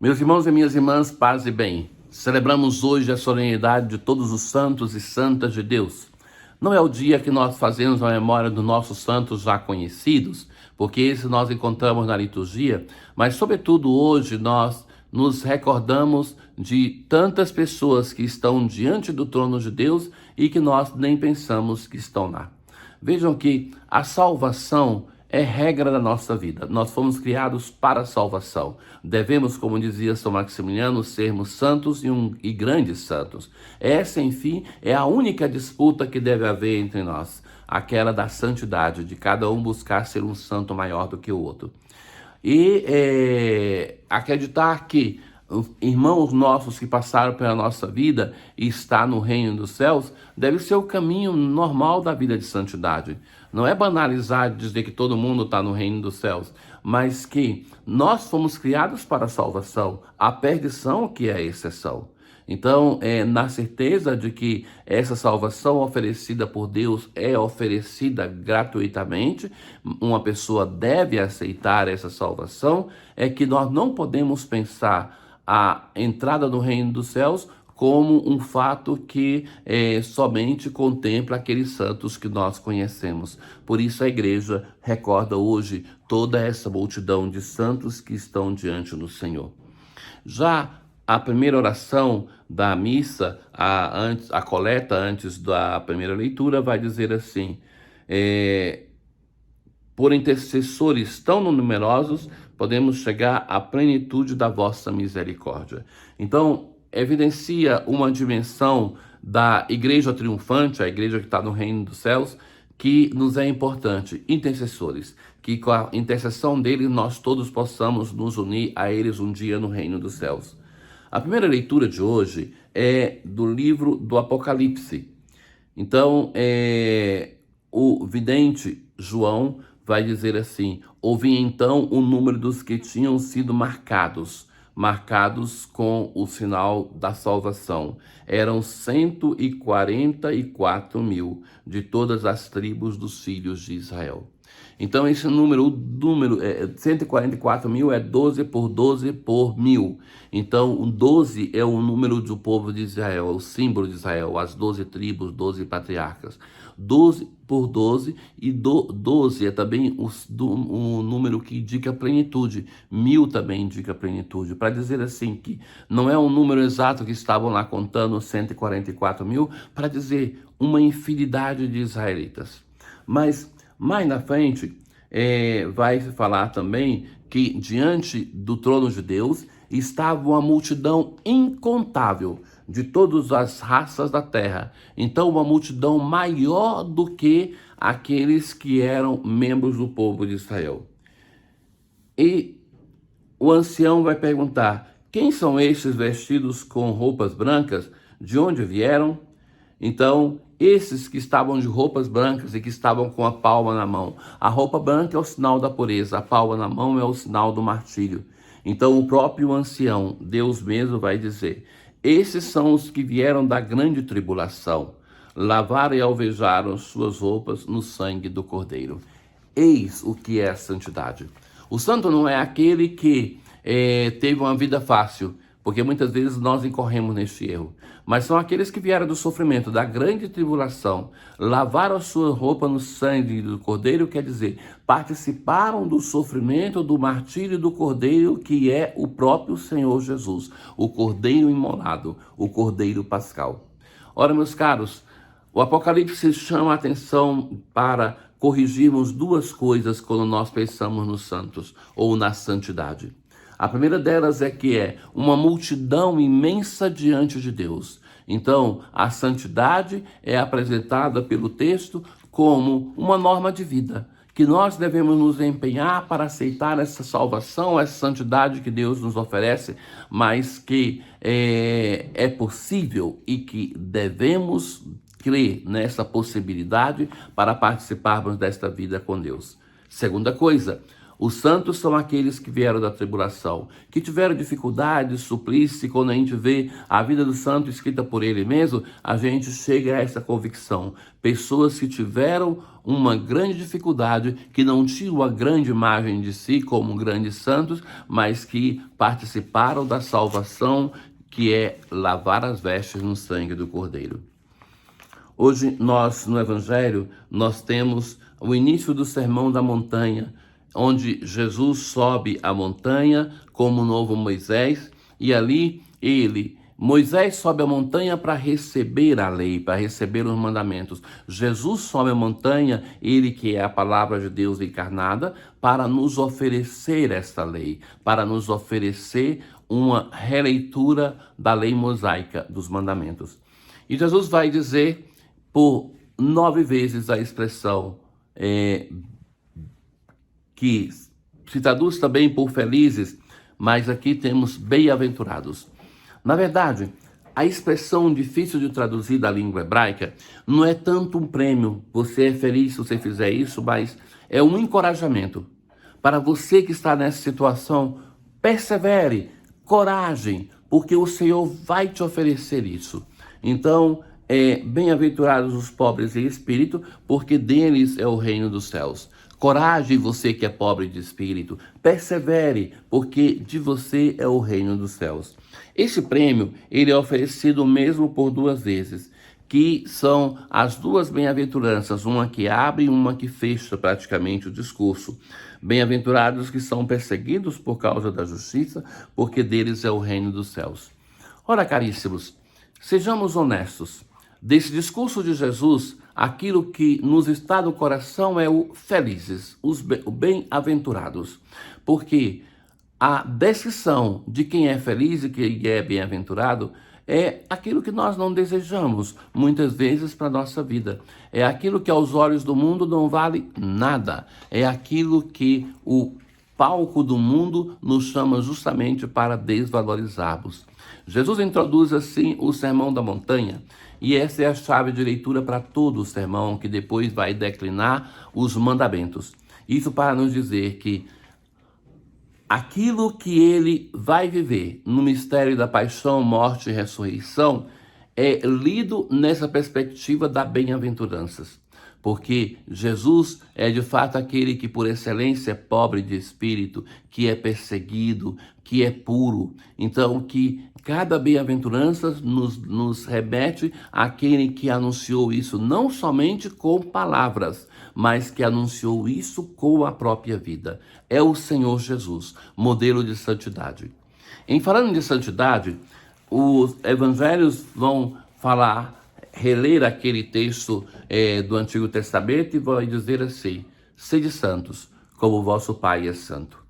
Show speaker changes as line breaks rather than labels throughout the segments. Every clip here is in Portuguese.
Meus irmãos e minhas irmãs, paz e bem. Celebramos hoje a solenidade de todos os santos e santas de Deus. Não é o dia que nós fazemos a memória dos nossos santos já conhecidos, porque esse nós encontramos na liturgia, mas sobretudo hoje nós nos recordamos de tantas pessoas que estão diante do trono de Deus e que nós nem pensamos que estão lá. Vejam que a salvação é regra da nossa vida. Nós fomos criados para a salvação. Devemos, como dizia São Maximiliano, sermos santos e grandes santos. Essa, enfim, é a única disputa que deve haver entre nós, aquela da santidade, de cada um buscar ser um santo maior do que o outro. E acreditar que irmãos nossos que passaram pela nossa vida e está no reino dos céus, deve ser o caminho normal da vida de santidade. Não é banalizar dizer que todo mundo está no reino dos céus, mas que nós fomos criados para a salvação, a perdição que é a exceção. Então, na certeza de que essa salvação oferecida por Deus é oferecida gratuitamente, uma pessoa deve aceitar essa salvação, é que nós não podemos pensar a entrada no reino dos céus como um fato que somente contempla aqueles santos que nós conhecemos. Por isso a igreja recorda hoje toda essa multidão de santos que estão diante do Senhor. Já a primeira oração da missa, a coleta antes da primeira leitura, vai dizer assim: por intercessores tão numerosos, podemos chegar à plenitude da vossa misericórdia. Então, evidencia uma dimensão da igreja triunfante, a igreja que está no reino dos céus, que nos é importante, intercessores, que com a intercessão deles nós todos possamos nos unir a eles um dia no reino dos céus. A primeira leitura de hoje é do livro do Apocalipse. Então, o vidente João vai dizer assim: ouvi então o número dos que tinham sido marcados com o sinal da salvação. Eram 144.000 de todas as tribos dos filhos de Israel. Então esse número 144.000 é 12 por 12 por 1000. Então o 12 é o número do povo de Israel, é o símbolo de Israel, as 12 tribos, 12 patriarcas. 12 por 12 e 12 é também o número que indica plenitude. 1000 também indica plenitude. Para dizer assim que não é um número exato que estavam lá contando 144.000, para dizer uma infinidade de israelitas. Mas mais na frente, vai falar também que diante do trono de Deus estava uma multidão incontável de todas as raças da terra. Então, uma multidão maior do que aqueles que eram membros do povo de Israel. E o ancião vai perguntar: quem são estes vestidos com roupas brancas? De onde vieram? Então, esses que estavam de roupas brancas e que estavam com a palma na mão. A roupa branca é o sinal da pureza, a palma na mão é o sinal do martírio. Então, o próprio ancião, Deus mesmo, vai dizer: esses são os que vieram da grande tribulação, lavaram e alvejaram suas roupas no sangue do Cordeiro. Eis o que é a santidade. O santo não é aquele que teve uma vida fácil, porque muitas vezes nós incorremos neste erro. Mas são aqueles que vieram do sofrimento, da grande tribulação, lavaram a sua roupa no sangue do Cordeiro, quer dizer, participaram do sofrimento, do martírio do Cordeiro, que é o próprio Senhor Jesus, o Cordeiro imolado, o Cordeiro pascal. Ora, meus caros, o Apocalipse chama a atenção para corrigirmos duas coisas quando nós pensamos nos santos ou na santidade. A primeira delas é que é uma multidão imensa diante de Deus. Então, a santidade é apresentada pelo texto como uma norma de vida, que nós devemos nos empenhar para aceitar essa salvação, essa santidade que Deus nos oferece, mas que é possível e que devemos crer nessa possibilidade para participarmos desta vida com Deus. Segunda coisa, Os santos são aqueles que vieram da tribulação, que tiveram dificuldades, suplício. Quando a gente vê a vida do santo escrita por ele mesmo, a gente chega a essa convicção. Pessoas que tiveram uma grande dificuldade, que não tinham uma grande imagem de si como grandes santos, mas que participaram da salvação, que é lavar as vestes no sangue do Cordeiro. Hoje nós, no Evangelho, nós temos o início do Sermão da Montanha, onde Jesus sobe a montanha como o novo Moisés, e ali Moisés sobe a montanha para receber a lei, para receber os mandamentos. Jesus sobe a montanha, ele que é a palavra de Deus encarnada, para nos oferecer esta lei, para nos oferecer uma releitura da lei mosaica, dos mandamentos. E Jesus vai dizer por 9 vezes a expressão que se traduz também por felizes, mas aqui temos bem-aventurados. Na verdade, a expressão difícil de traduzir da língua hebraica não é tanto um prêmio, você é feliz se você fizer isso, mas é um encorajamento. Para você que está nessa situação, persevere, coragem, porque o Senhor vai te oferecer isso. Então, bem-aventurados os pobres em espírito, porque deles é o reino dos céus. Coragem, você que é pobre de espírito, persevere, porque de você é o reino dos céus. Esse prêmio, ele é oferecido mesmo por 2 vezes, que são as 2 bem-aventuranças, uma que abre e uma que fecha praticamente o discurso. Bem-aventurados que são perseguidos por causa da justiça, porque deles é o reino dos céus. Ora, caríssimos, sejamos honestos. Desse discurso de Jesus, aquilo que nos está no coração é o felizes, os bem-aventurados. Porque a descrição de quem é feliz e quem é bem-aventurado é aquilo que nós não desejamos, muitas vezes, para a nossa vida. É aquilo que aos olhos do mundo não vale nada. É aquilo que o palco do mundo nos chama justamente para desvalorizarmos. Jesus introduz assim o Sermão da Montanha, e essa é a chave de leitura para todo o sermão, que depois vai declinar os mandamentos. Isso para nos dizer que aquilo que ele vai viver no mistério da paixão, morte e ressurreição é lido nessa perspectiva da bem-aventuranças. Porque Jesus é de fato aquele que por excelência é pobre de espírito, que é perseguido, que é puro. Então que cada bem-aventurança nos remete àquele que anunciou isso não somente com palavras, mas que anunciou isso com a própria vida. É o Senhor Jesus, modelo de santidade. Em falando de santidade, os evangelhos vão reler aquele texto do Antigo Testamento e vai dizer assim: sede santos, como o vosso Pai é santo.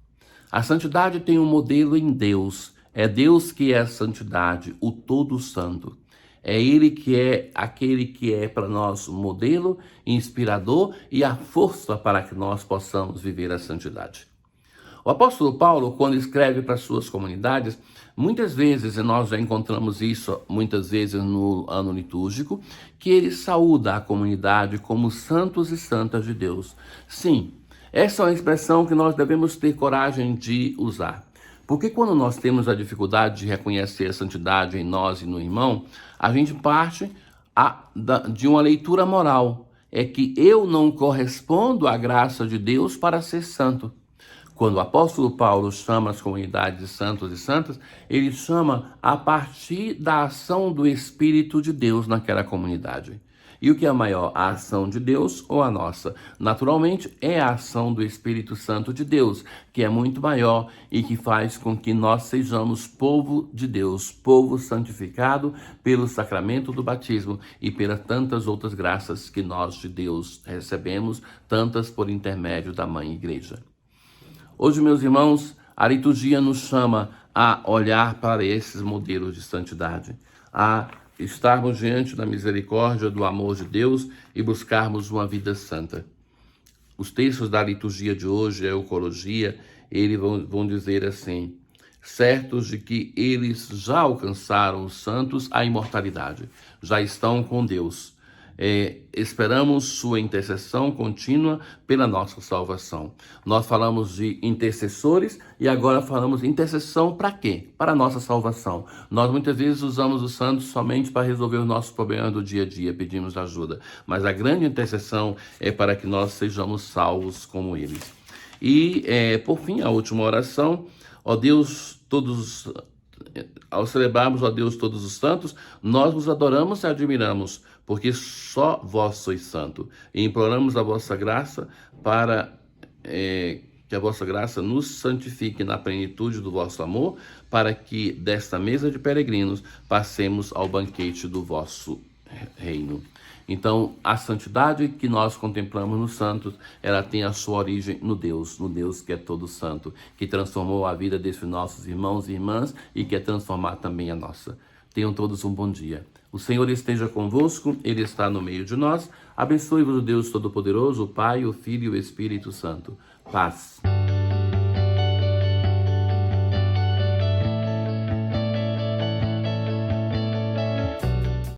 A santidade tem um modelo em Deus. É Deus que é a santidade, o todo santo. É Ele que é aquele que é para nós o modelo, inspirador e a força para que nós possamos viver a santidade. O apóstolo Paulo, quando escreve para suas comunidades, muitas vezes, e nós já encontramos isso muitas vezes no ano litúrgico, que ele saúda a comunidade como santos e santas de Deus. Sim, essa é uma expressão que nós devemos ter coragem de usar. Porque quando nós temos a dificuldade de reconhecer a santidade em nós e no irmão, a gente parte de uma leitura moral. É que eu não correspondo à graça de Deus para ser santo. Quando o apóstolo Paulo chama as comunidades de santos e santas, ele chama a partir da ação do Espírito de Deus naquela comunidade. E o que é maior, a ação de Deus ou a nossa? Naturalmente, é a ação do Espírito Santo de Deus, que é muito maior e que faz com que nós sejamos povo de Deus, povo santificado pelo sacramento do batismo e pelas tantas outras graças que nós de Deus recebemos, tantas por intermédio da Mãe Igreja. Hoje, meus irmãos, a liturgia nos chama a olhar para esses modelos de santidade, a estarmos diante da misericórdia, do amor de Deus e buscarmos uma vida santa. Os textos da liturgia de hoje, a Eucologia, eles vão dizer assim: certos de que eles já alcançaram, os santos, a imortalidade, já estão com Deus. esperamos sua intercessão contínua pela nossa salvação. Nós falamos de intercessores e agora falamos de intercessão para quê? Para a nossa salvação. Nós muitas vezes usamos os santos somente para resolver os nossos problemas do dia a dia, pedimos ajuda, mas a grande intercessão é para que nós sejamos salvos como eles. E, por fim, a última oração: ó Deus, ao celebrarmos, ó Deus, todos os santos, nós vos adoramos e admiramos, porque só vós sois santo. E imploramos a vossa graça para que a vossa graça nos santifique na plenitude do vosso amor, para que desta mesa de peregrinos passemos ao banquete do vosso reino. Então, a santidade que nós contemplamos nos santos, ela tem a sua origem no Deus que é todo santo, que transformou a vida desses nossos irmãos e irmãs e quer transformar também a nossa. Tenham todos um bom dia. O Senhor esteja convosco, Ele está no meio de nós. Abençoe-vos o Deus Todo-Poderoso, o Pai, o Filho e o Espírito Santo. Paz.